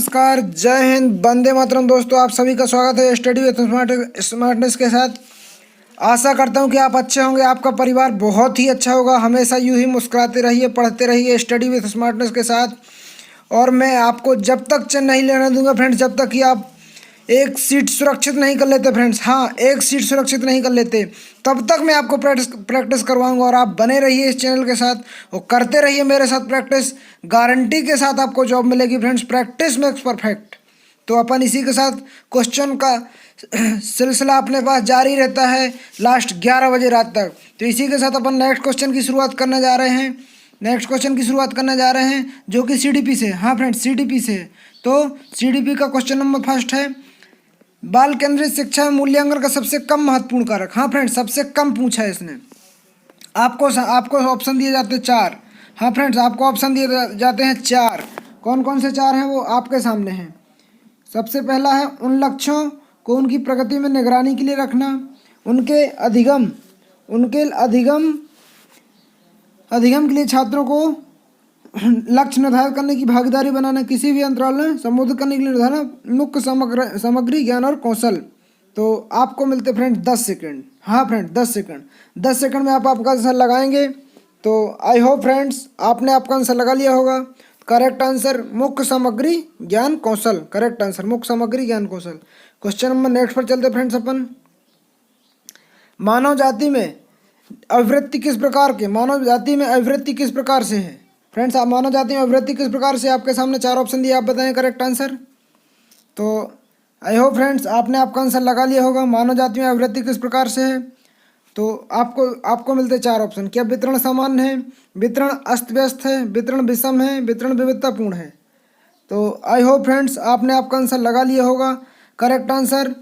नमस्कार, जय हिंद, वंदे मातरम। दोस्तों, आप सभी का स्वागत है स्टडी विद स्मार्टनेस के साथ। आशा करता हूं कि आप अच्छे होंगे, आपका परिवार बहुत ही अच्छा होगा। हमेशा यूं ही मुस्कुराते रहिए, पढ़ते रहिए स्टडी विद स्मार्टनेस के साथ। और मैं आपको जब तक चेन नहीं लेने दूंगा फ्रेंड्स, जब तक कि आप एक सीट सुरक्षित नहीं कर लेते फ्रेंड्स, हाँ, एक सीट सुरक्षित नहीं कर लेते, तब तक मैं आपको प्रैक्टिस करवाऊंगा। और आप बने रहिए इस चैनल के साथ और करते रहिए मेरे साथ प्रैक्टिस। गारंटी के साथ आपको जॉब मिलेगी फ्रेंड्स। Practice makes perfect. तो अपन इसी के साथ क्वेश्चन का सिलसिला अपने पास जारी रहता है लास्ट 11 बजे रात तक। तो इसी के साथ अपन नेक्स्ट क्वेश्चन की शुरुआत करने जा रहे हैं। जो कि सीडीपी से, हाँ फ्रेंड्स, सीडीपी से। तो सीडीपी का क्वेश्चन नंबर फर्स्ट है, बाल केंद्रित शिक्षा में मूल्यांकन का सबसे कम महत्वपूर्ण कारक। हाँ फ्रेंड्स, सबसे कम पूछा है इसने। आपको ऑप्शन दिए जाते हैं 4। हाँ फ्रेंड्स, आपको ऑप्शन दिए जाते हैं 4। कौन कौन से 4 हैं वो आपके सामने हैं। सबसे पहला है उन लक्ष्यों को उनकी प्रगति में निगरानी के लिए रखना, उनके अधिगम के लिए छात्रों को लक्ष्य निर्धारित करने की भागीदारी बनाना, किसी भी अंतराल में संबोधित करने के लिए निर्धारण, मुख्य सामग्री, ज्ञान और कौशल। तो आपको मिलते फ्रेंड 10 सेकंड। हाँ फ्रेंड, 10 सेकंड में आप आपका आंसर लगाएंगे। तो आई होप फ्रेंड्स आपने आपका आंसर लगा लिया होगा। करेक्ट आंसर मुख्य सामग्री ज्ञान कौशल। करेक्ट आंसर मुख्य सामग्री ज्ञान कौशल। क्वेश्चन नंबर नेक्स्ट पर चलते फ्रेंड्स अपन। मानव जाति में अभिवृत्ति किस प्रकार से है। फ्रेंड्स, आप मानव जाति में अभिवृत्ति किस प्रकार से, आपके सामने 4 ऑप्शन दिए, आप बताएं करेक्ट आंसर। तो आई होप फ्रेंड्स आपने आपका आंसर लगा लिया होगा। मानव जाति में अभिवृत्ति किस प्रकार से है। तो आपको मिलते 4 ऑप्शन। क्या वितरण सामान्य है, वितरण अस्त व्यस्त है, वितरण विषम है, वितरण विविधतापूर्ण है। तो आई होप फ्रेंड्स आपने आपका आंसर लगा लिया होगा। करेक्ट आंसर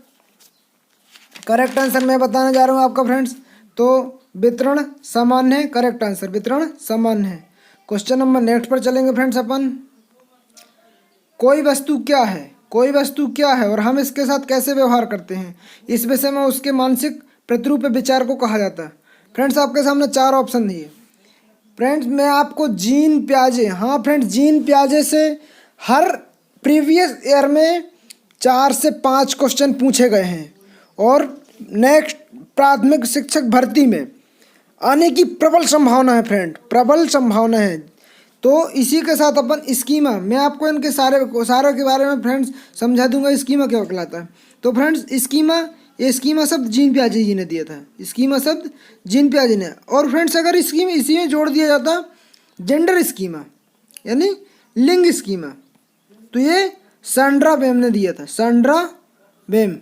मैं बताने जा रहा हूँ आपका फ्रेंड्स। तो वितरण सामान्य है। करेक्ट आंसर वितरण सामान्य है। क्वेश्चन नंबर नेक्स्ट पर चलेंगे फ्रेंड्स अपन। कोई वस्तु क्या है और हम इसके साथ कैसे व्यवहार करते हैं, इस विषय में उसके मानसिक प्रतिरूप विचार को कहा जाता है। फ्रेंड्स, आपके सामने 4 ऑप्शन दिए। फ्रेंड्स, मैं आपको जीन पियाजे, हाँ फ्रेंड्स, जीन पियाजे से हर प्रीवियस ईयर में 4 से 5 क्वेश्चन पूछे गए हैं और नेक्स्ट प्राथमिक शिक्षक भर्ती में आने की प्रबल संभावना है फ्रेंड, प्रबल संभावना है। तो इसी के साथ अपन स्कीमा, मैं आपको इनके सारे के बारे में फ्रेंड्स समझा दूंगा। स्कीमा क्या कहलाता है। तो फ्रेंड्स, स्कीमा शब्द जीन पियाजे जी ने दिया था। स्कीमा शब्द जीन पियाजे ने। और फ्रेंड्स, अगर इसी में जोड़ दिया जाता जेंडर स्कीमा यानी लिंग स्कीमा, तो ये सैंड्रा वेम ने दिया था। सैंड्रा वेम।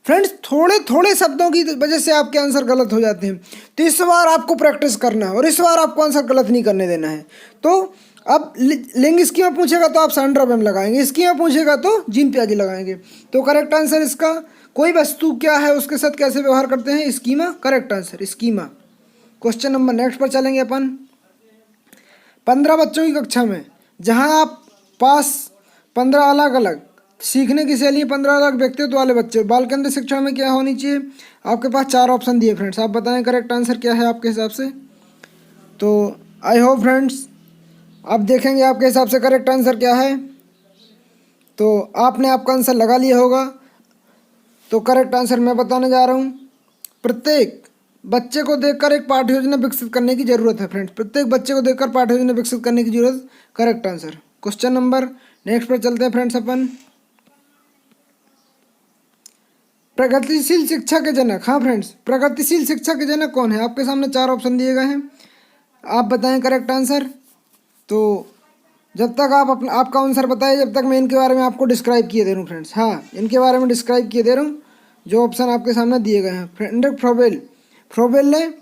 फ्रेंड्स, थोड़े शब्दों की वजह से आपके आंसर गलत हो जाते हैं। तो इस बार आपको प्रैक्टिस करना है और इस बार आपको आंसर गलत नहीं करने देना है। तो अब लिंग स्कीमा पूछेगा तो आप सैंड्रा वेम लगाएंगे, स्कीमा पूछेगा तो जीन पियाजे लगाएंगे। तो करेक्ट आंसर इसका, कोई वस्तु क्या है उसके साथ कैसे व्यवहार करते हैं, schema. Correct answer schema. Question number next पर चलेंगे अपन। 15 बच्चों की कक्षा में जहाँ आप पास 15 अलग अलग सीखने की शैली 15 अलग व्यक्तित्व वाले बच्चे, बाल केंद्रित शिक्षा में क्या होनी चाहिए। आपके पास 4 ऑप्शन दिए फ्रेंड्स, आप बताएं करेक्ट आंसर क्या है आपके हिसाब से। तो आई होप फ्रेंड्स आप देखेंगे आपके हिसाब से करेक्ट आंसर क्या है। तो आपने आपका आंसर लगा लिया होगा। तो करेक्ट आंसर मैं बताने जा रहा हूँ। प्रत्येक बच्चे को देखकर एक पाठ्य योजना विकसित करने की जरूरत है फ्रेंड्स। प्रत्येक बच्चे को देखकर पाठ्य योजना विकसित करने की जरूरत। Correct answer. Question number next पर चलते हैं फ्रेंड्स अपन। प्रगतिशील शिक्षा के जनक, हाँ फ्रेंड्स, प्रगतिशील शिक्षा के जनक कौन है। आपके सामने 4 ऑप्शन दिए गए हैं, आप बताएं करेक्ट आंसर। तो जब तक आप आपका आंसर बताइए, जब तक मैं इनके बारे में आपको डिस्क्राइब किए दे रहा हूँ फ्रेंड्स। हाँ, इनके बारे में डिस्क्राइब किए दे रहा हूँ जो ऑप्शन आपके सामने दिए गए हैं। फ्रेडरिक फ्रोबेल ने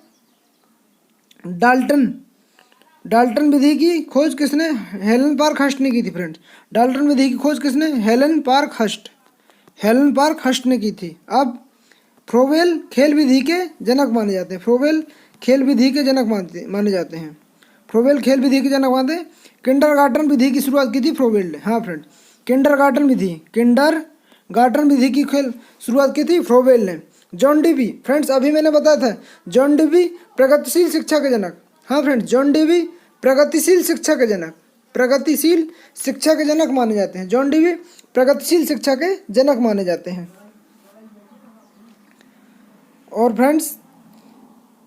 डाल्टन विधि की खोज किसने, हेलन पार्क हस्ट ने की थी फ्रेंड्स। डाल्टन विधि की खोज किसने, हेलन पार्क हस्ट ने की थी। अब फ्रोबेल खेल विधि के जनक माने जाते हैं। किंडरगार्टन विधि की शुरुआत की थी फ्रोबेल ने। हाँ फ्रेंड, किंडरगार्टन विधि की शुरुआत की थी फ्रोबेल ने। जॉन डीवी, फ्रेंड्स अभी मैंने बताया था, जॉन डीवी प्रगतिशील शिक्षा के जनक। हाँ फ्रेंड्स, जॉन डीवी प्रगतिशील शिक्षा के जनक। प्रगतिशील शिक्षा के जनक माने जाते हैं। जॉन डीवी प्रगतिशील शिक्षा के जनक माने जाते हैं। और फ्रेंड्स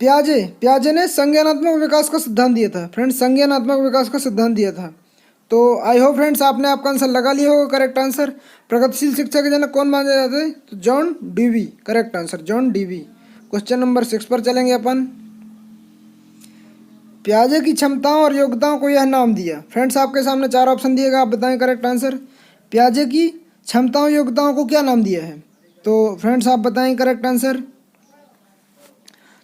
प्याजे ने संज्ञानात्मक विकास का सिद्धांत दिया था। फ्रेंड्स संज्ञानात्मक विकास का सिद्धांत दिया था। तो आई होप फ्रेंड्स आपने आपका आंसर लगा लिया होगा। करेक्ट आंसर प्रगतिशील शिक्षा के जनक कौन माने जाते हैं? तो John Dewey. Correct answer John Dewey. Question number 6 पर चलेंगे अपन। प्याजे की क्षमताओं और योग्यताओं को यह नाम दिया। फ्रेंड्स आपके सामने 4 ऑप्शन दिएगा, आप बताएं करेक्ट आंसर। प्याजे की क्षमताओं योग्यताओं को क्या नाम दिया है? तो फ्रेंड्स आप बताएं करेक्ट आंसर।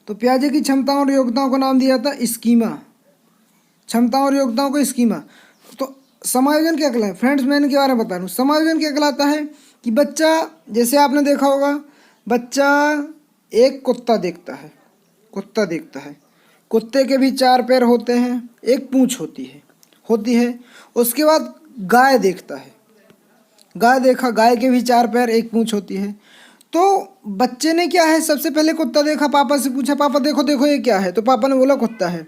तो प्याजे की क्षमताओं और योग्यताओं को नाम दिया था स्कीमा। क्षमताओं और योग्यताओं को स्कीमा। तो समायोजन क्या कहलाता है? फ्रेंड्स मैं इनके बारे में बता रहा हूँ। समायोजन क्या कहलाता है कि बच्चा, जैसे आपने देखा होगा, बच्चा एक कुत्ता देखता है, कुत्ते के भी 4 पैर होते हैं, एक पूंछ होती है। उसके बाद गाय देखता है, गाय के भी 4 पैर, एक पूंछ होती है। तो बच्चे ने क्या है, सबसे पहले कुत्ता देखा, पापा से पूछा पापा देखो देखो ये क्या है, तो पापा ने बोला कुत्ता है।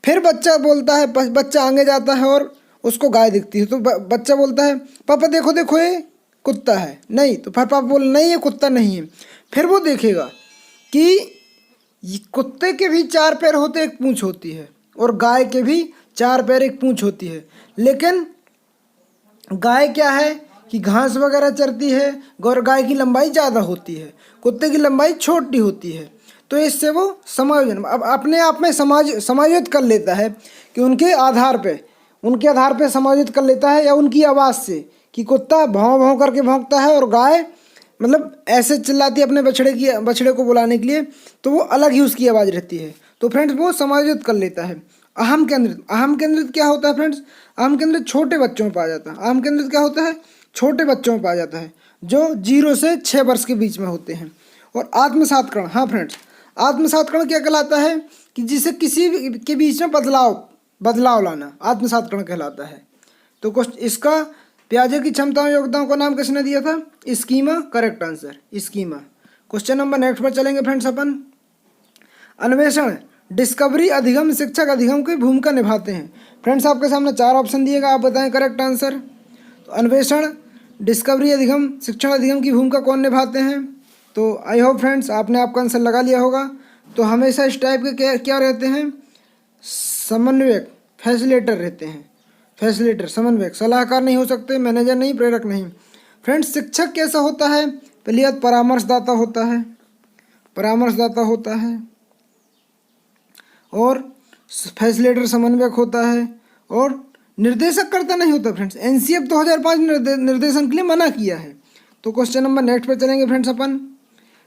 फिर बच्चा बोलता है, बच्चा आगे जाता है और उसको गाय दिखती है, तो बच्चा बोलता है पापा देखो देखो ये कुत्ता है, नहीं, तो फिर पापा बोले नहीं ये कुत्ता नहीं है। फिर वो देखेगा कि कुत्ते के भी 4 पैर होते, एक पूंछ होती है, और गाय के भी 4 पैर, एक पूंछ होती है। लेकिन गाय क्या है कि घास वगैरह चरती है, और गाय की लंबाई ज़्यादा होती है, कुत्ते की लंबाई छोटी होती है। तो इससे वो समायोजन अब अपने आप में समायोजित कर लेता है कि उनके आधार पे समायोजित कर लेता है, या उनकी आवाज़ से, कि कुत्ता भौं भौं करके भौंकता है और गाय मतलब ऐसे चिल्लाती है अपने बछड़े को बुलाने के लिए, तो वो अलग ही उसकी आवाज़ रहती है। तो फ्रेंड्स वो समायोजित कर लेता है। अहम केंद्रित क्या होता है फ्रेंड्स? अहम केंद्रित छोटे बच्चों में पाया जाता है। अहम केंद्रित क्या होता है? छोटे बच्चों में पाया जाता है, जो 0 से 6 वर्ष के बीच में होते हैं। और आत्मसात्करण, हाँ फ्रेंड्स, आत्मसात्करण क्या कहलाता है कि जिसे किसी के बीच में बदलाव लाना, आत्मसात्करण कहलाता है। तो इसका प्याजे की क्षमताओं योग्यताओं का नाम किसने दिया था? Schema. Correct answer schema. Question number next पर चलेंगे फ्रेंड्स अपन। अन्वेषण, डिस्कवरी, अधिगम, शिक्षक अधिगम की भूमिका निभाते हैं। फ्रेंड्स आपके सामने 4 ऑप्शन दिएगा, आप बताएं करेक्ट आंसर। तो अन्वेषण, डिस्कवरी, अधिगम, शिक्षण अधिगम की भूमिका कौन निभाते हैं? तो आई होप फ्रेंड्स आपने आपका आंसर लगा लिया होगा। तो हमेशा इस टाइप के क्या रहते हैं? समन्वयक, फैसिलेटर रहते हैं। फैसिलेटर, समन्वयक, सलाहकार नहीं हो सकते, मैनेजर नहीं, प्रेरक नहीं। फ्रेंड्स शिक्षक कैसा होता है? पहली बात परामर्शदाता होता है, और फैसिलेटर समन्वयक होता है, और निर्देशक करता नहीं होता। फ्रेंड्स एनसीएफ 2005 निर्देशन के लिए मना किया है। तो क्वेश्चन नंबर नेक्स्ट पर चलेंगे फ्रेंड्स अपन।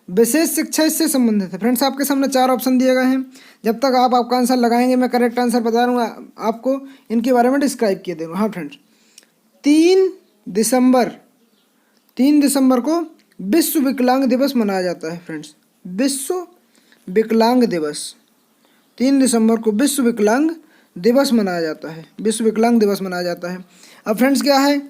विशेष शिक्षा इससे संबंधित है। फ्रेंड्स आपके सामने 4 ऑप्शन दिए गए हैं। जब तक आप आपका आंसर लगाएंगे मैं करेक्ट आंसर बता दूंगा, आपको इनके बारे में डिस्क्राइब किए दे रहा हूँ। हाँ फ्रेंड्स, 3 दिसंबर को विश्व विकलांग दिवस मनाया जाता है। फ्रेंड्स विश्व विकलांग दिवस, 3 दिसंबर को विश्व विकलांग दिवस मनाया जाता है। अब फ्रेंड्स क्या है,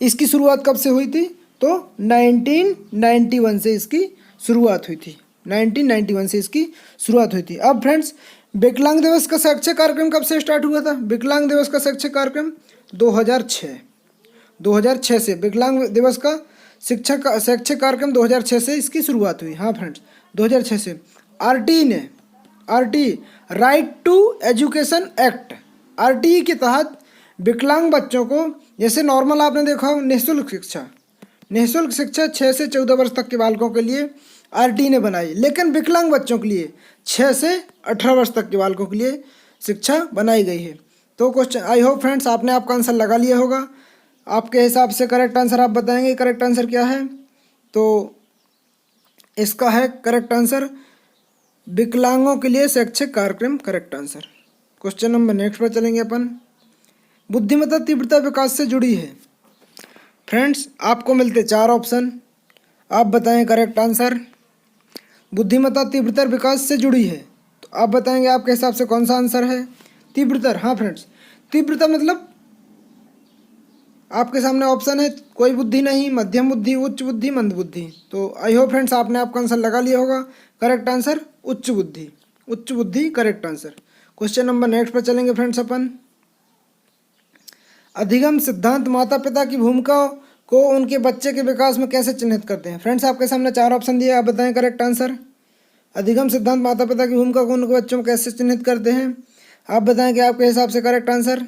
इसकी शुरुआत कब से हुई थी? तो 1991 से इसकी शुरुआत हुई थी। 1991 से इसकी शुरुआत हुई थी। अब फ्रेंड्स विकलांग दिवस का शैक्षिक कार्यक्रम कब से स्टार्ट हुआ था? विकलांग दिवस का शैक्षिक कार्यक्रम 2006 से, विकलांग दिवस का शैक्षिक कार्यक्रम 2006 से इसकी शुरुआत हुई। हाँ फ्रेंड्स 2006 से। RT right to education act, RTE के तहत विकलांग बच्चों को, जैसे नॉर्मल आपने देखा हो निःशुल्क शिक्षा 6 से 14 वर्ष तक के बालकों के लिए आरटीई ने बनाई, लेकिन विकलांग बच्चों के लिए 6 से 18 वर्ष तक के बालकों के लिए शिक्षा बनाई गई है। तो क्वेश्चन, आई होप फ्रेंड्स आपने आपका आंसर लगा लिया होगा। आपके हिसाब से करेक्ट आंसर आप बताएंगे, करेक्ट आंसर क्या है? तो इसका है करेक्ट आंसर विकलांगों के लिए शैक्षिक कार्यक्रम, correct answer. Question number next पर चलेंगे अपन। बुद्धिमत्ता तीव्रता विकास से जुड़ी है। फ्रेंड्स आपको मिलते 4 ऑप्शन, आप बताएं करेक्ट आंसर। बुद्धिमत्ता तीव्रता विकास से जुड़ी है, तो आप बताएंगे आपके हिसाब से कौन सा आंसर है? तीव्रता। हाँ फ्रेंड्स तीव्रता मतलब आपके सामने ऑप्शन है, कोई बुद्धि नहीं, मध्यम बुद्धि, उच्च बुद्धि, मंद बुद्धि। तो आई होप फ्रेंड्स आपने आपका आंसर लगा लिया होगा। करेक्ट आंसर उच्च बुद्धि, correct answer. Question number next पर चलेंगे फ्रेंड्स अपन। अधिगम सिद्धांत माता पिता की भूमिका को उनके बच्चे के विकास में कैसे चिन्हित करते हैं? फ्रेंड्स आपके सामने 4 ऑप्शन दिए, आप बताएं करेक्ट आंसर। अधिगम सिद्धांत माता पिता की भूमिका को उनके बच्चों में कैसे चिन्हित करते हैं? आप बताएं कि आपके हिसाब से करेक्ट आंसर।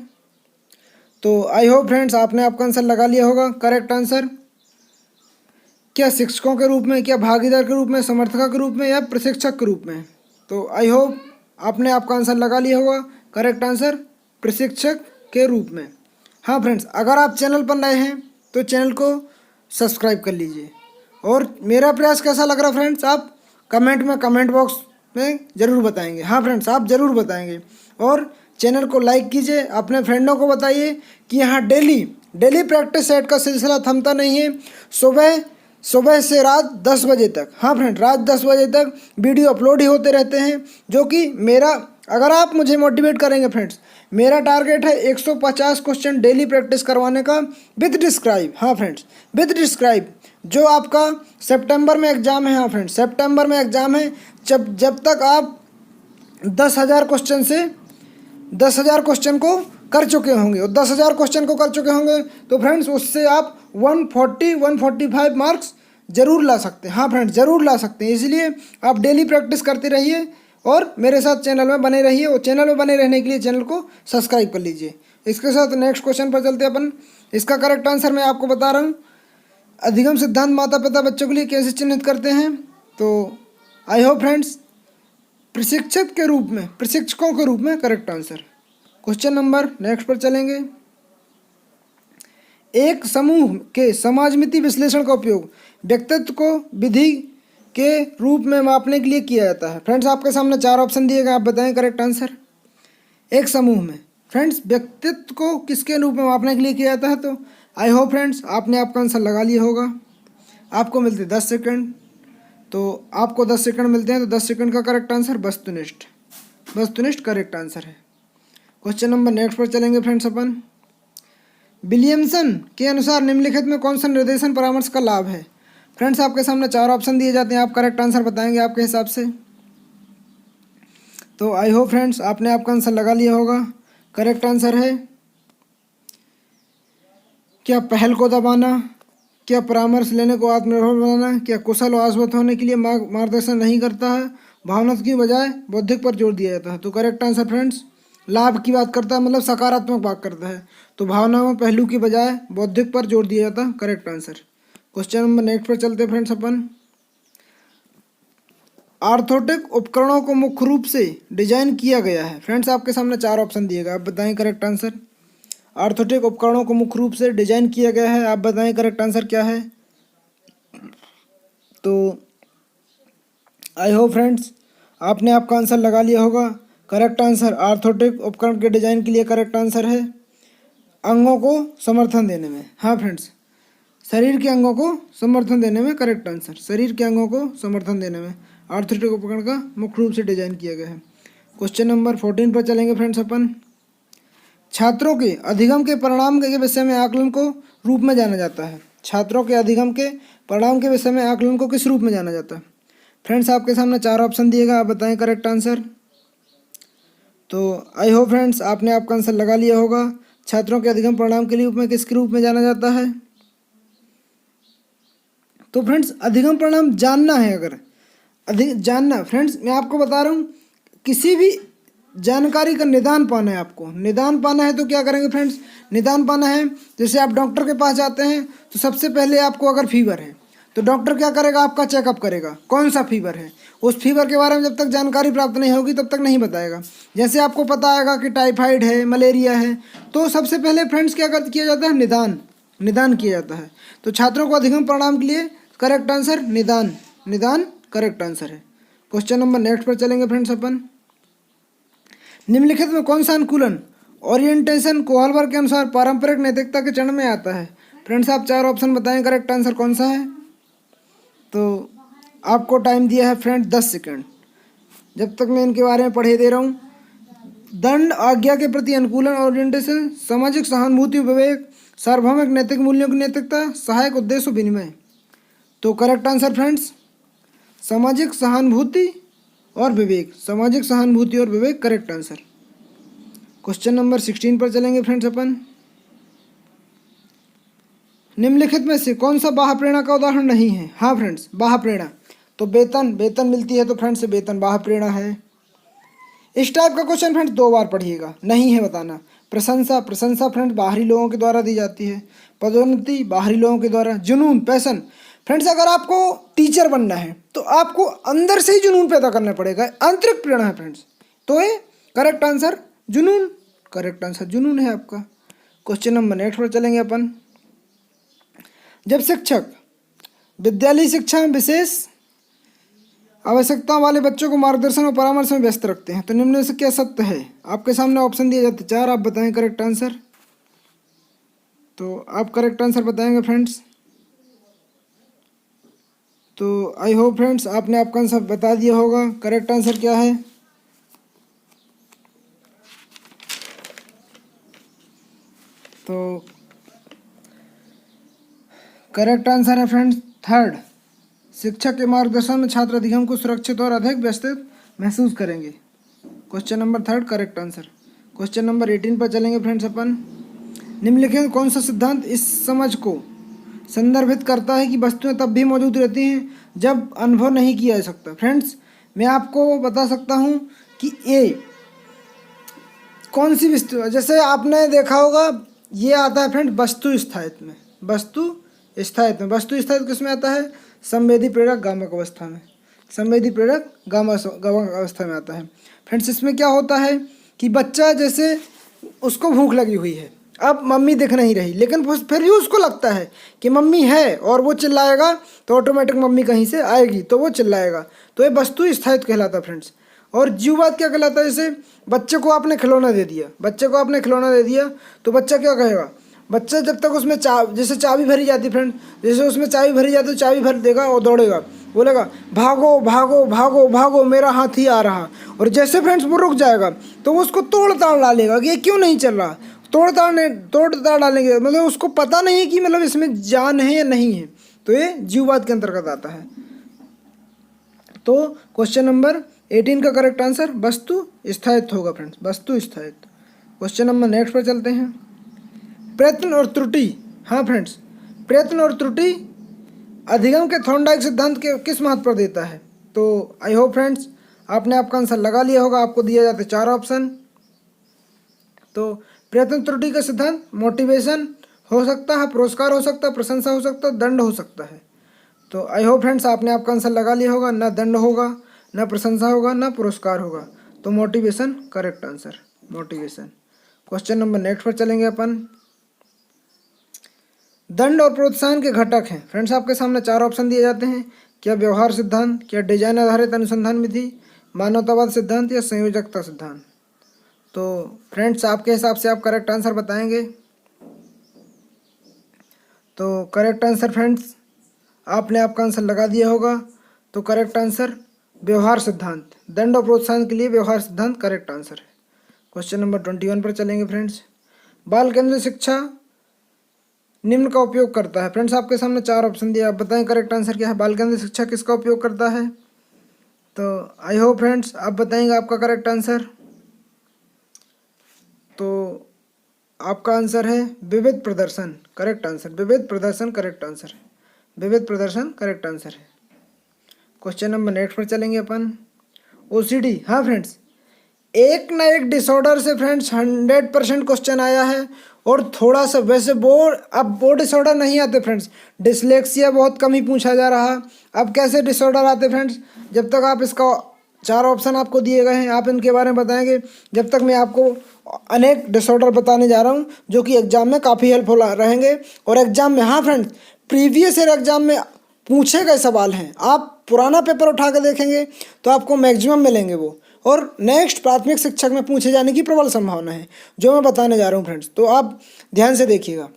तो आई होप फ्रेंड्स आपने आपका आंसर लगा लिया होगा। करेक्ट आंसर क्या शिक्षकों के रूप में, क्या भागीदार के रूप में, समर्थक के रूप में या प्रशिक्षक के रूप में? तो आई होप आपने आपका आंसर लगा लिया होगा। करेक्ट आंसर प्रशिक्षक के रूप में। हाँ फ्रेंड्स, अगर आप चैनल पर नए हैं तो चैनल को सब्सक्राइब कर लीजिए। और मेरा प्रयास कैसा लग रहा फ्रेंड्स, आप कमेंट बॉक्स में ज़रूर बताएंगे। हाँ फ्रेंड्स, आप ज़रूर बताएंगे। और चैनल को लाइक कीजिए, अपने फ्रेंडों को बताइए कि यहाँ डेली प्रैक्टिस सेट का सिलसिला थमता नहीं है। सुबह से रात 10 बजे तक, हाँ फ्रेंड, रात 10 बजे तक वीडियो अपलोड ही होते रहते हैं। जो कि मेरा, अगर आप मुझे मोटिवेट करेंगे फ्रेंड्स, मेरा टारगेट है 150 क्वेश्चन डेली प्रैक्टिस करवाने का विद डिस्क्राइब। हाँ फ्रेंड्स, विद डिस्क्राइब, जो आपका सितंबर में एग्ज़ाम है। हाँ फ्रेंड्स, सितंबर में एग्ज़ाम है। जब तक आप 10,000 क्वेश्चन को कर चुके होंगे, और 10,000 क्वेश्चन को कर चुके होंगे तो फ्रेंड्स उससे आप 145 मार्क्स ज़रूर ला सकते हैं। हाँ फ्रेंड्स, ज़रूर ला सकते हैं। इसलिए आप डेली प्रैक्टिस करते रहिए और मेरे साथ चैनल में बने रहिए। और चैनल में बने रहने के लिए चैनल को सब्सक्राइब कर लीजिए। इसके साथ नेक्स्ट क्वेश्चन पर चलते हैं अपन। इसका करेक्ट आंसर मैं आपको बता रहा हूँ। अधिगम सिद्धांत माता पिता बच्चों के लिए कैसे चिन्हित करते हैं? तो आई होप फ्रेंड्स प्रशिक्षकों के रूप में correct answer. Question number next पर चलेंगे। एक समूह के समाजमिति विश्लेषण का उपयोग व्यक्तित्व को विधि के रूप में मापने के लिए किया जाता है। फ्रेंड्स आपके सामने 4 ऑप्शन दिए गए, आप बताएं करेक्ट आंसर। एक समूह में फ्रेंड्स व्यक्तित्व को किसके रूप में मापने के लिए किया जाता है? तो आई होप फ्रेंड्स आपने आपका आंसर लगा लिया होगा। आपको मिलते 10 सेकंड, तो आपको 10 सेकंड मिलते हैं। तो 10 सेकंड का करेक्ट आंसर वस्तुनिष्ठ करेक्ट आंसर है। क्वेश्चन नंबर नेक्स्ट पर चलेंगे फ्रेंड्स अपन। विलियमसन के अनुसार निम्नलिखित में कौन सा निर्देशन परामर्श का लाभ है? फ्रेंड्स आपके सामने 4 ऑप्शन दिए जाते हैं, आप करेक्ट आंसर बताएंगे आपके हिसाब से। तो आई होप फ्रेंड्स आपने आपका आंसर लगा लिया होगा। करेक्ट आंसर है क्या पहल को दबाना, क्या परामर्श लेने को आत्मनिर्भर बनाना, क्या कुशल और आश्वस्त होने के लिए मार्गदर्शन नहीं करता है, भावनात्मक की बजाय बौद्धिक पर जोर दिया जाता है। तो करेक्ट आंसर फ्रेंड्स लाभ की बात करता है, मतलब सकारात्मक बात करता है। तो भावनात्मक पहलू की बजाय बौद्धिक पर जोर दिया जाता है। Correct answer. Question number next पर चलते हैं फ्रेंड्स अपन। आर्थोटिक उपकरणों को मुख्य रूप से डिजाइन किया गया है। फ्रेंड्स आपके सामने 4 ऑप्शन दिए गए, आप बताएं करेक्ट आंसर। आर्थोटिक उपकरणों को मुख्य रूप से डिजाइन किया गया है, आप बताएं करेक्ट आंसर क्या है। तो आई होप फ्रेंड्स आपने आपका आंसर लगा लिया होगा। करेक्ट आंसर आर्थोटिक उपकरण के डिजाइन के लिए करेक्ट आंसर है अंगों को समर्थन देने में। हाँ फ्रेंड्स, शरीर के अंगों को समर्थन देने में करेक्ट आंसर, शरीर के अंगों को समर्थन देने में आर्थोटिक उपकरण का मुख्य रूप से डिजाइन किया गया है। क्वेश्चन नंबर 14 पर चलेंगे फ्रेंड्स अपन। छात्रों के अधिगम के परिणाम के विषय में आकलन को रूप में जाना जाता है। छात्रों के अधिगम के परिणाम के विषय में आकलन को किस रूप में जाना जाता है? फ्रेंड्स आपके सामने 4 ऑप्शन दिएगा, आप बताएं करेक्ट आंसर। तो आई होप फ्रेंड्स आपने आपका आंसर लगा लिया होगा। छात्रों के अधिगम परिणाम के रूप में किसके रूप में जाना जाता है? तो फ्रेंड्स अधिगम परिणाम जानना है। अगर जानना फ्रेंड्स मैं आपको बता रहा हूँ, किसी भी जानकारी का निदान पाना है, आपको निदान पाना है तो क्या करेंगे फ्रेंड्स? निदान पाना है, जैसे आप डॉक्टर के पास जाते हैं तो सबसे पहले आपको अगर फीवर है तो डॉक्टर क्या करेगा? आपका चेकअप करेगा, कौन सा फीवर है। उस फीवर के बारे में जब तक जानकारी प्राप्त नहीं होगी तब तक नहीं बताएगा। जैसे आपको पता आएगा कि टाइफाइड है, मलेरिया है, तो सबसे पहले फ्रेंड्स क्या किया जाता है? निदान किया जाता है। तो छात्रों को अधिगम परिणाम के लिए करेक्ट आंसर निदान करेक्ट आंसर है। क्वेश्चन नंबर नेक्स्ट पर चलेंगे फ्रेंड्स अपन। निम्नलिखित में कौन सा अनुकूलन ओरिएंटेशन कोहलबर्ग के अनुसार पारंपरिक नैतिकता के चरण में आता है? फ्रेंड्स आप 4 ऑप्शन बताएं करेक्ट आंसर कौन सा है। तो आपको टाइम दिया है फ्रेंड 10 सेकंड। जब तक मैं इनके बारे में पढ़े दे रहा हूँ। दंड आज्ञा के प्रति अनुकूलन ओरिएंटेशन, सामाजिक सहानुभूति विवेक, सार्वभौमिक नैतिक मूल्यों की नैतिकता, सहायक उद्देश्य विनिमय। तो करेक्ट आंसर फ्रेंड्स सामाजिक सहानुभूति और विवेक करेक्ट आंसर। क्वेश्चन नंबर 16 पर चलेंगे फ्रेंड्स अपन। निम्नलिखित में से कौन सा बाह्य प्रेरणा का उदाहरण नहीं है? हाँ फ्रेंड्स, बाह्य प्रेरणा तो वेतन मिलती है, तो फ्रेंड्स वेतन बाह्य प्रेरणा है। इस टाइप का क्वेश्चन फ्रेंड्स 2 बार पढ़िएगा, नहीं है बताना। प्रशंसा फ्रेंड्स बाहरी लोगों के द्वारा दी जाती है। पदोन्नति बाहरी लोगों के द्वारा। जुनून, पैशन फ्रेंड्स, अगर आपको टीचर बनना है तो आपको अंदर से ही जुनून पैदा करना पड़ेगा, आंतरिक प्रेरणा है फ्रेंड्स। तो ये करेक्ट आंसर जुनून, करेक्ट आंसर जुनून है आपका। क्वेश्चन नंबर नेक्स्ट पर चलेंगे अपन। जब शिक्षक विद्यालय शिक्षा में विशेष आवश्यकताओं वाले बच्चों को मार्गदर्शन और परामर्श में व्यस्त रखते हैं तो निम्न में से क्या सत्य है? आपके सामने ऑप्शन दिए जाते 4, आप बताएं करेक्ट आंसर। तो आप करेक्ट आंसर बताएंगे फ्रेंड्स। तो आई होप फ्रेंड्स आपने आपका आंसर बता दिया होगा। करेक्ट आंसर क्या है? तो करेक्ट आंसर है फ्रेंड्स 3rd। शिक्षक के मार्गदर्शन में छात्र अधिगम को सुरक्षित और अधिक व्यस्त महसूस करेंगे। Question number 3rd correct answer. Question number 18 पर चलेंगे फ्रेंड्स अपन। निम्नलिखित कौन सा सिद्धांत इस समझ को संदर्भित करता है कि वस्तुएं तब भी मौजूद रहती हैं जब अनुभव नहीं किया जा सकता? फ्रेंड्स मैं आपको बता सकता हूं कि ये कौन सी वस्तु, जैसे आपने देखा होगा ये आता है फ्रेंड्स वस्तु स्थायित्व में। वस्तु स्थायित्व किस में आता है? संवेदी प्रेरक गामक अवस्था में। संवेदी प्रेरक गामक अवस्था में आता है फ्रेंड्स। इसमें क्या होता है कि बच्चा जैसे उसको भूख लगी हुई है, अब मम्मी दिख नहीं रही, लेकिन फिर भी उसको लगता है कि मम्मी है और वो चिल्लाएगा तो ऑटोमेटिक मम्मी कहीं से आएगी तो वो चिल्लाएगा। तो ये वस्तु स्थायित्व कहलाता है फ्रेंड्स। और जीववाद क्या कहलाता है? जैसे बच्चे को आपने खिलौना दे दिया, तो बच्चा क्या कहेगा? बच्चा जब तक उसमें जैसे चाबी भरी जाती फ्रेंड, जैसे उसमें चाबी भरी जाती तो चाबी भर देगा और दौड़ेगा, बोलेगा भागो भागो भागो भागो मेरा हाथी आ रहा। और जैसे फ्रेंड्स वो रुक जाएगा तो वो उसको तोड़ ताड़ डालेगा कि ये क्यों नहीं चल रहा। तोड़ ताड़ डालेंगे, मतलब उसको पता नहीं है कि मतलब इसमें जान है या नहीं है। तो ये जीववाद के अंतर्गत आता है। तो क्वेश्चन नंबर 18 का करेक्ट आंसर वस्तु स्थायित्व होगा फ्रेंड्स, वस्तु स्थायित्व। क्वेश्चन नंबर नेक्स्ट पर चलते हैं। प्रयत्न और त्रुटि, हाँ फ्रेंड्स, प्रयत्न और त्रुटि अधिगम के थॉर्नडाइक सिद्धांत के किस महत्व पर देता है? तो आई होप फ्रेंड्स आपने आपका आंसर लगा लिया होगा। आपको दिए जाते 4 ऑप्शन। तो प्रयत्न त्रुटि का सिद्धांत मोटिवेशन हो सकता है, पुरस्कार हो सकता है, प्रशंसा हो सकता है, दंड हो सकता है। तो आई होप फ्रेंड्स आपने आपका आंसर लगा लिया होगा। ना दंड होगा, ना प्रशंसा होगा, ना पुरस्कार होगा। तो motivation correct answer, motivation. Question number next पर चलेंगे अपन। दंड और प्रोत्साहन के घटक हैं फ्रेंड्स। आपके सामने 4 ऑप्शन दिए जाते हैं। क्या व्यवहार सिद्धांत, क्या डिजाइन आधारित अनुसंधान विधि, मानवतावाद सिद्धांत या संयोजकता सिद्धांत? तो फ्रेंड्स आपके हिसाब से आप करेक्ट आंसर बताएंगे। तो करेक्ट आंसर फ्रेंड्स आपने आपका आंसर लगा दिया होगा। तो करेक्ट आंसर व्यवहार सिद्धांत, दंड और प्रोत्साहन के लिए व्यवहार सिद्धांत करेक्ट आंसर है। क्वेश्चन नंबर 21 पर चलेंगे फ्रेंड्स। बाल केंद्रित शिक्षा निम्न का उपयोग करता है। फ्रेंड्स आपके सामने 4 ऑप्शन दिए, आप बताएं करेक्ट आंसर क्या है? बाल केंद्रित शिक्षा किसका उपयोग करता है? तो आई होप फ्रेंड्स आप बताएंगे आपका करेक्ट आंसर। तो आपका आंसर है विविध प्रदर्शन, करेक्ट आंसर। विविध प्रदर्शन करेक्ट आंसर है, विविध प्रदर्शन करेक्ट आंसर है। क्वेश्चन नंबर नेक्स्ट पर चलेंगे अपन। ओसीडी, हाँ फ्रेंड्स, एक ना एक डिसऑर्डर से फ्रेंड्स 100% क्वेश्चन आया है। और थोड़ा सा वैसे अब वो डिसऑर्डर नहीं आते फ्रेंड्स। डिसलेक्सिया बहुत कम ही पूछा जा रहा। अब कैसे डिसऑर्डर आते फ्रेंड्स? जब तक आप इसका 4 ऑप्शन आपको दिए गए हैं, आप इनके बारे में बताएंगे। जब तक मैं आपको अनेक डिसऑर्डर बताने जा रहा हूँ जो कि एग्जाम में काफ़ी हेल्पफुल रहेंगे। और एग्जाम में, हाँ फ्रेंड्स, प्रीवियस ईयर एग्जाम में पूछे गए सवाल हैं। आप पुराना पेपर उठा के देखेंगे तो आपको मैक्सिमम मिलेंगे वो। और नेक्स्ट प्राथमिक शिक्षक में पूछे जाने की प्रबल संभावना है जो मैं बताने जा रहा हूँ फ्रेंड्स। तो आप ध्यान से देखिएगा।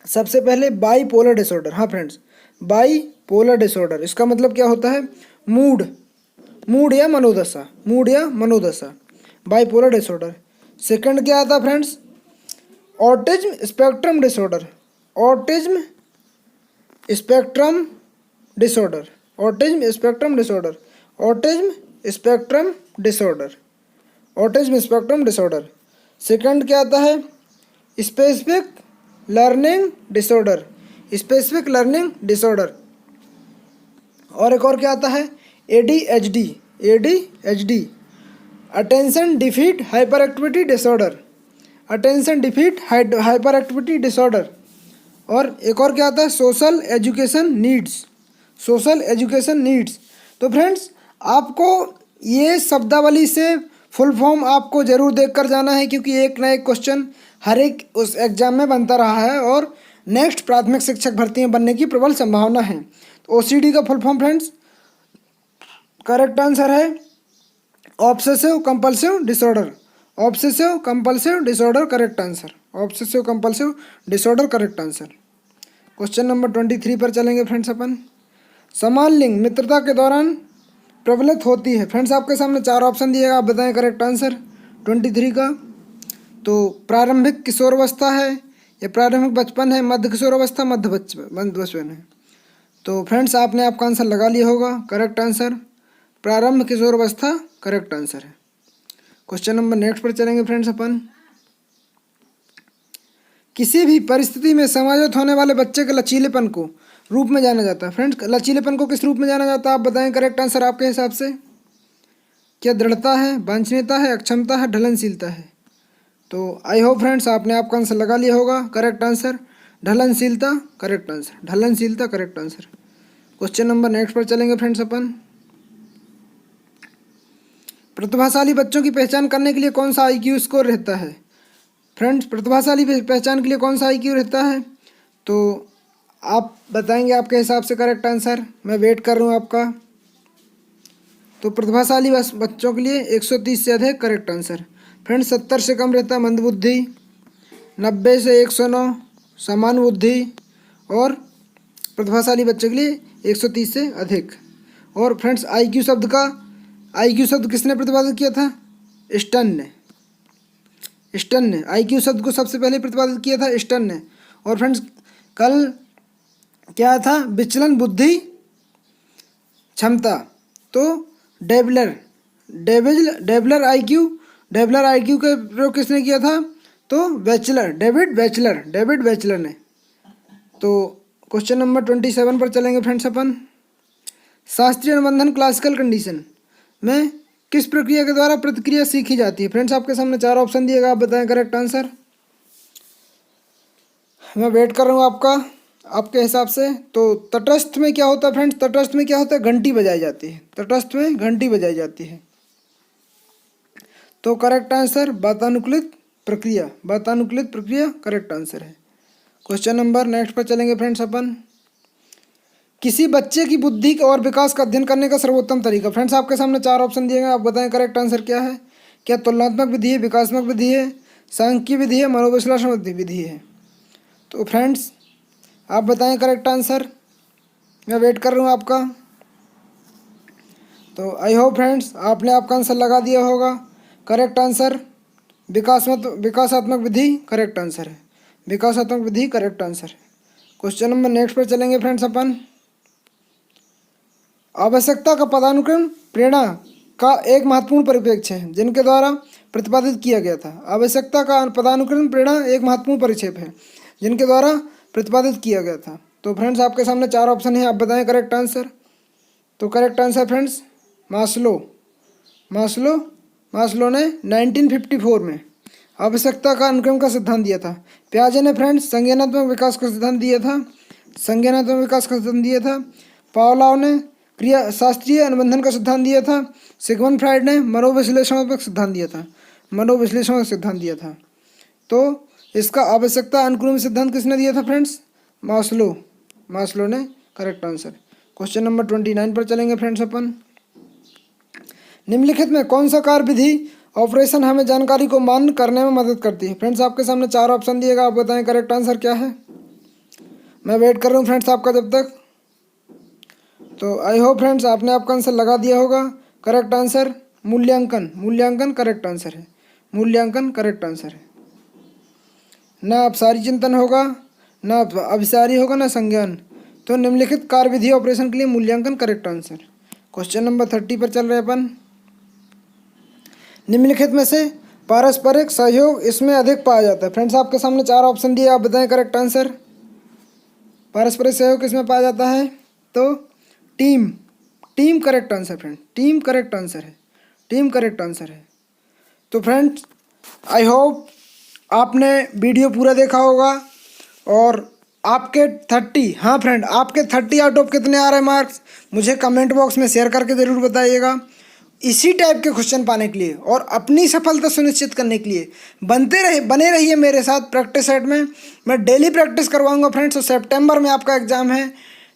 सबसे पहले बाईपोलर डिसऑर्डर, हाँ फ्रेंड्स, बाईपोलर डिसऑर्डर इसका मतलब क्या होता है? मूड या मनोदशा, बाईपोलर डिसऑर्डर। सेकंड क्या आता है friends? Autism spectrum disorder, autism spectrum disorder, autism spectrum disorder, autism spectrum disorder, autism spectrum disorder. Second क्या आता है? Specific learning disorder, specific learning disorder. और एक और क्या आता है, ADHD, ADHD, attention defeat hyper activity disorder, attention defeat hyper activity disorder. और एक और क्या आता है, social education needs, social education needs. तो फ्रेंड्स आपको ये शब्दावली से फुल फॉर्म आपको जरूर देख कर जाना है, क्योंकि एक ना एक क्वेश्चन हर एक उस एग्जाम में बनता रहा है और नेक्स्ट प्राथमिक शिक्षक भर्ती में बनने की प्रबल संभावना है। तो OCD का full form friends correct answer है obsessive compulsive disorder, obsessive compulsive disorder correct answer, obsessive compulsive disorder correct answer. Question number 23 पर चलेंगे फ्रेंड्स अपन। समान लिंग मित्रता के दौरान प्रबलित होती है। फ्रेंड्स आपके सामने 4 ऑप्शन दिएगा, आप बताएं करेक्ट आंसर 23 का। तो प्रारंभिक किशोरावस्था है, या प्रारंभिक बचपन है, मध्य किशोरावस्था, मध्य बचपन है। तो फ्रेंड्स आपने आपका आंसर लगा लिया होगा, करेक्ट आंसर प्रारंभ किशोरावस्था करेक्ट आंसर है। क्वेश्चन नंबर नेक्स्ट पर चलेंगे फ्रेंड्स अपन। किसी भी परिस्थिति में समायोजित होने वाले बच्चे के लचीलेपन को रूप में जाना जाता है। फ्रेंड्स लचीलेपन को किस रूप में जाना जाता है, आप बताएं करेक्ट आंसर आपके हिसाब से। क्या दृढ़ता है, वांछनीयता है, अक्षमता है, ढलनशीलता है? तो आई होप फ्रेंड्स आपने आपका आंसर लगा लिया होगा, करेक्ट आंसर ढलनशीलता करेक्ट आंसर, ढलनशीलता correct answer. Question number next पर चलेंगे फ्रेंड्स अपन। प्रतिभाशाली बच्चों की पहचान करने के लिए कौन सा IQ स्कोर रहता है? फ्रेंड्स प्रतिभाशाली पहचान के लिए कौन सा IQ रहता है? तो आप बताएंगे आपके हिसाब से करेक्ट आंसर, मैं वेट कर रहा हूँ आपका। तो प्रतिभाशाली बच्चों के लिए 130 से अधिक करेक्ट आंसर। फ्रेंड्स 70 से कम रहता है मंदबुद्धि, 90 से 109 सामान्य बुद्धि, और प्रतिभाशाली बच्चों के लिए 130 से अधिक। और फ्रेंड्स IQ शब्द किसने प्रतिपादित किया था? स्टर्न ने, स्टर्न ने IQ शब्द को सबसे पहले प्रतिपादित किया था स्टर्न ने। और फ्रेंड्स कल क्या था, विचलन बुद्धि क्षमता, तो डेवलर IQ का प्रयोग किसने किया था? तो डेविड बैचलर ने। तो क्वेश्चन नंबर 27 पर चलेंगे फ्रेंड्स अपन। शास्त्रीय अनुबंधन क्लासिकल कंडीशन में किस प्रक्रिया के द्वारा प्रतिक्रिया सीखी जाती है? फ्रेंड्स आपके सामने 4 ऑप्शन दिएगा, आप बताएं करेक्ट आंसर, मैं वेट कर रहा हूँ आपके हिसाब से। तो तटस्थ में क्या होता है फ्रेंड्स? तटस्थ में क्या होता है? घंटी बजाई जाती है, तटस्थ में घंटी बजाई जाती है। तो करेक्ट आंसर वातानुकूलित प्रक्रिया करेक्ट आंसर है। क्वेश्चन नंबर नेक्स्ट पर चलेंगे फ्रेंड्स अपन। किसी बच्चे की बुद्धि और विकास का अध्ययन करने का सर्वोत्तम तरीका? फ्रेंड्स आपके सामने 4 ऑप्शन दिए गए, आप बताएं करेक्ट आंसर क्या है। क्या तुलनात्मक विधि है, विकासात्मक विधि है, सांख्यिकीय विधि है, मनोविश्लेषण विधि है? तो फ्रेंड्स आप बताएं करेक्ट आंसर, मैं वेट कर रहा हूँ आपका। तो आई होप फ्रेंड्स आपने आपका आंसर लगा दिया होगा, करेक्ट आंसर विकासात्मक विधि करेक्ट आंसर है, विकासात्मक विधि करेक्ट आंसर है। क्वेश्चन नंबर नेक्स्ट पर चलेंगे फ्रेंड्स अपन। आवश्यकता का पदानुक्रम प्रेरणा का एक महत्वपूर्ण परिप्रेक्ष्य है जिनके द्वारा प्रतिपादित किया गया था। आवश्यकता का पदानुक्रम प्रेरणा एक महत्वपूर्ण परिक्षेप है जिनके द्वारा प्रतिपादित किया गया था। तो फ्रेंड्स आपके सामने 4 ऑप्शन है, आप बताएं करेक्ट आंसर। तो करेक्ट आंसर फ्रेंड्स मास्लो ने 1954 में आवश्यकता का अनुक्रम का सिद्धांत दिया था। पियाजे ने फ्रेंड्स संज्ञानात्मक विकास का सिद्धांत दिया था। पावलोव ने शास्त्रीय अनुबंधन का सिद्धांत दिया था। सिगमंड फ्राइड ने मनोविश्लेषणात्मक सिद्धांत दिया था। तो इसका आवश्यकता अनुक्रम सिद्धांत किसने दिया था फ्रेंड्स? मास्लो ने करेक्ट आंसर। क्वेश्चन नंबर 29 पर चलेंगे फ्रेंड्स अपन। निम्नलिखित में कौन सा कार्य विधि ऑपरेशन हमें जानकारी को मान्य करने में मदद करती है? फ्रेंड्स आपके सामने 4 ऑप्शन दिएगा, आप बताएं करेक्ट आंसर क्या है। मैं वेट कर रहा हूँ फ्रेंड्स आपका जब तक। तो आई होप फ्रेंड्स आपने आपका आंसर लगा दिया होगा, करेक्ट आंसर मूल्यांकन करेक्ट आंसर है, मूल्यांकन करेक्ट आंसर है। ना अपसारी चिंतन होगा, ना अभिसारी होगा, ना संज्ञान। तो निम्नलिखित कार्य विधि ऑपरेशन के लिए मूल्यांकन करेक्ट आंसर। क्वेश्चन नंबर 30 पर चल रहे अपन। निम्नलिखित में से पारस्परिक सहयोग इसमें अधिक पाया जाता है। फ्रेंड्स आपके सामने 4 ऑप्शन दिए, आप बताएं करेक्ट आंसर। पारस्परिक सहयोग किसमें पाया जाता है? तो team, team correct answer friend, team correct answer है, टीम करेक्ट आंसर है। तो फ्रेंड्स आई होप आपने वीडियो पूरा देखा होगा और आपके 30, हाँ फ्रेंड, आपके 30 आउट ऑफ कितने आ रहे हैं मार्क्स, मुझे कमेंट बॉक्स में शेयर करके ज़रूर बताइएगा। इसी टाइप के क्वेश्चन पाने के लिए और अपनी सफलता सुनिश्चित करने के लिए बने रहिए मेरे साथ प्रैक्टिस सेट में। मैं डेली प्रैक्टिस करवाऊंगा फ्रेंड्स। और सितंबर में आपका एग्ज़ाम है।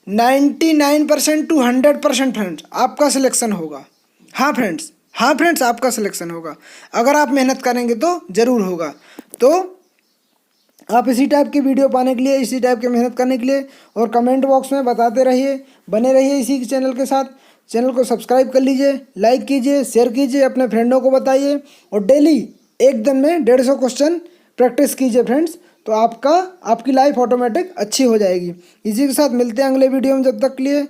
99% टू 100% फ्रेंड्स आपका सिलेक्शन होगा। हाँ फ्रेंड्स, हाँ फ्रेंड्स, आपका सिलेक्शन होगा अगर आप मेहनत करेंगे तो ज़रूर होगा। तो आप इसी टाइप की वीडियो पाने के लिए, इसी टाइप की मेहनत करने के लिए और कमेंट बॉक्स में बताते रहिए, बने रहिए इसी चैनल के साथ। चैनल को सब्सक्राइब कर लीजिए, लाइक कीजिए, शेयर कीजिए, अपने फ्रेंडों को बताइए और डेली एक दिन में 150 क्वेश्चन प्रैक्टिस कीजिए फ्रेंड्स। तो आपकी लाइफ ऑटोमेटिक अच्छी हो जाएगी। इसी के साथ मिलते हैं अगले वीडियो में, जब तक के लिए